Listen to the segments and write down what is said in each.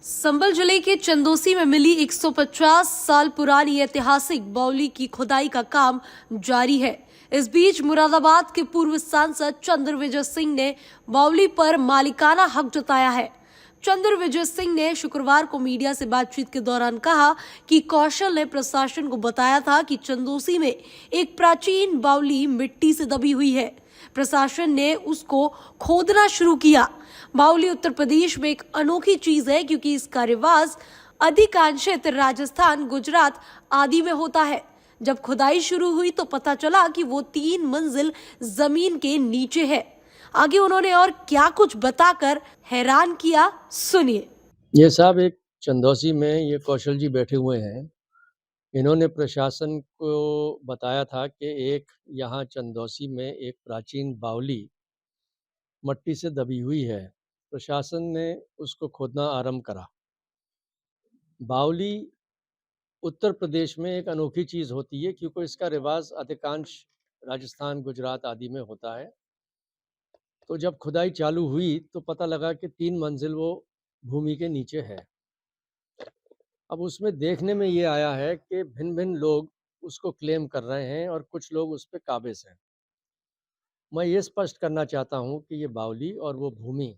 संबल जिले के चंदोसी में मिली 150 साल पुरानी ऐतिहासिक बावली की खुदाई का काम जारी है। इस बीच मुरादाबाद के पूर्व सांसद चंद्रविजय सिंह ने बावली पर मालिकाना हक जताया है। चंद्रविजय सिंह ने शुक्रवार को मीडिया से बातचीत के दौरान कहा कि कौशल ने प्रशासन को बताया था कि चंदोसी में एक प्राचीन बावली मिट्टी से दबी हुई है। प्रशासन ने उसको खोदना शुरू किया। बावली उत्तर प्रदेश में एक अनोखी चीज है क्योंकि इसका रिवाज अधिकांशत राजस्थान, गुजरात आदि में होता है। जब खुदाई शुरू हुई तो पता चला कि वो 3 मंजिल जमीन के नीचे है। आगे उन्होंने और क्या कुछ बताकर हैरान किया, सुनिए। ये साहब एक चंदौसी में ये कौशल जी बैठे हुए हैं। इन्होंने प्रशासन को बताया था कि एक यहाँ चंदौसी में एक प्राचीन बावली मट्टी से दबी हुई है। प्रशासन ने उसको खोदना आरंभ करा। बावली उत्तर प्रदेश में एक अनोखी चीज़ होती है क्योंकि इसका रिवाज अधिकांश राजस्थान, गुजरात आदि में होता है। तो जब खुदाई चालू हुई तो पता लगा कि 3 मंजिल वो भूमि के नीचे है। अब उसमें देखने में ये आया है कि भिन्न-भिन्न लोग उसको क्लेम कर रहे हैं और कुछ लोग उस पे काबिज़ हैं। मैं ये स्पष्ट करना चाहता हूँ कि ये बावली और वो भूमि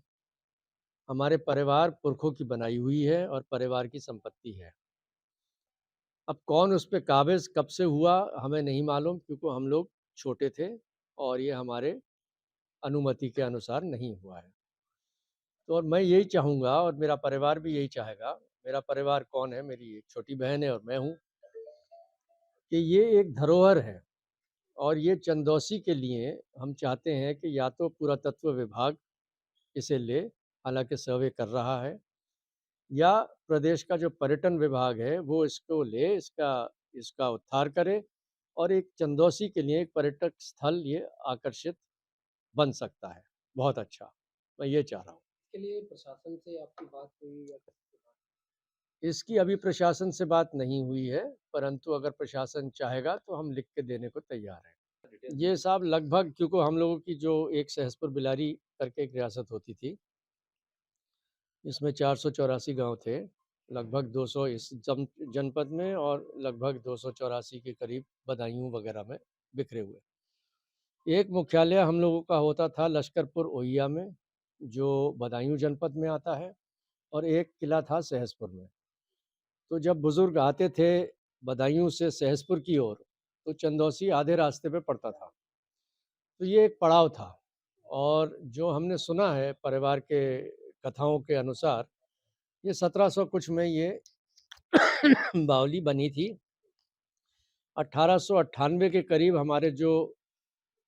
हमारे परिवार पुरखों की बनाई हुई है और परिवार की संपत्ति है। अब कौन उस पे काबिज़ कब से हुआ हमें नहीं मालूम क्योंकि हम लोग छोटे थे और ये हमारे अनुमति के अनुसार नहीं हुआ है। तो और मैं यही चाहूँगा और मेरा परिवार भी यही चाहेगा। मेरा परिवार कौन है? मेरी एक छोटी बहन है और मैं हूँ, कि ये एक धरोहर है और ये चंदौसी के लिए हम चाहते हैं कि या तो पुरातत्व विभाग इसे ले, हालांकि सर्वे कर रहा है, या प्रदेश का जो पर्यटन विभाग है वो इसको ले, इसका उद्धार करे और एक चंदौसी के लिए एक पर्यटक स्थल ये आकर्षित बन सकता है। बहुत अच्छा, मैं ये चाह रहा हूँ। के लिए प्रशासन से आपकी बात हुई या इसकी अभी प्रशासन से बात नहीं हुई है, परंतु अगर प्रशासन चाहेगा तो हम लिख के देने को तैयार हैं। ये साहब लगभग, क्योंकि हम लोगों की जो एक सहसपुर बिलारी करके एक रियासत होती थी, इसमें 484 गांव थे, लगभग 200 इस जनपद में और लगभग 284 के करीब बदायूं वगैरह में बिखरे हुए। एक मुख्यालय हम लोगों का होता था लश्करपुर ओहिया में, जो बदायूं जनपद में आता है, और एक किला था सहसपुर में। तो जब बुज़ुर्ग आते थे बदायूं से सहसपुर की ओर तो चंदौसी आधे रास्ते पे पड़ता था। तो ये एक पड़ाव था और जो हमने सुना है परिवार के कथाओं के अनुसार, ये 1700 कुछ में ये बावली बनी थी। 1898 के करीब हमारे जो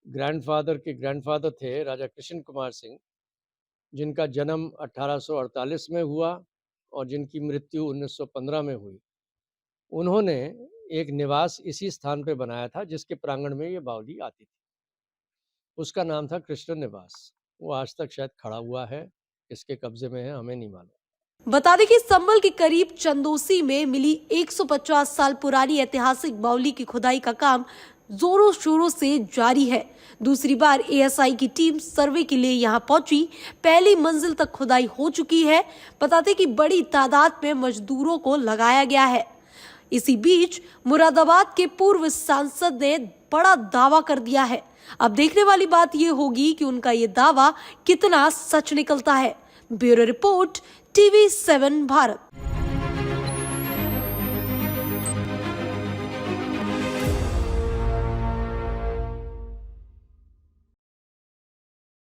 ग्रैंडफादर के ग्रैंडफादर थे राजा कृष्ण कुमार सिंह, जिनका जन्म 1848 में हुआ और जिनकी मृत्यु 1915 में हुई, उन्होंने एक निवास इसी स्थान पे बनाया था जिसके प्रांगण में ये बावली आती थी। उसका नाम था कृष्ण निवास। वो आज तक शायद खड़ा हुआ है, किसके कब्जे में है हमें नहीं मालूम। बता दें कि संबल के करीब चंदोसी में मिली 150 साल पुरानी ऐतिहासिक बावली की खुदाई का काम जोरों शोरों से जारी है। दूसरी बार एएसआई की टीम सर्वे के लिए यहां पहुंची। पहली मंजिल तक खुदाई हो चुकी है। बता दें कि बड़ी तादाद में मजदूरों को लगाया गया है। इसी बीच मुरादाबाद के पूर्व सांसद ने बड़ा दावा कर दिया है। अब देखने वाली बात यह होगी कि उनका ये दावा कितना सच निकलता है। Bureau report, TV7 Bharat.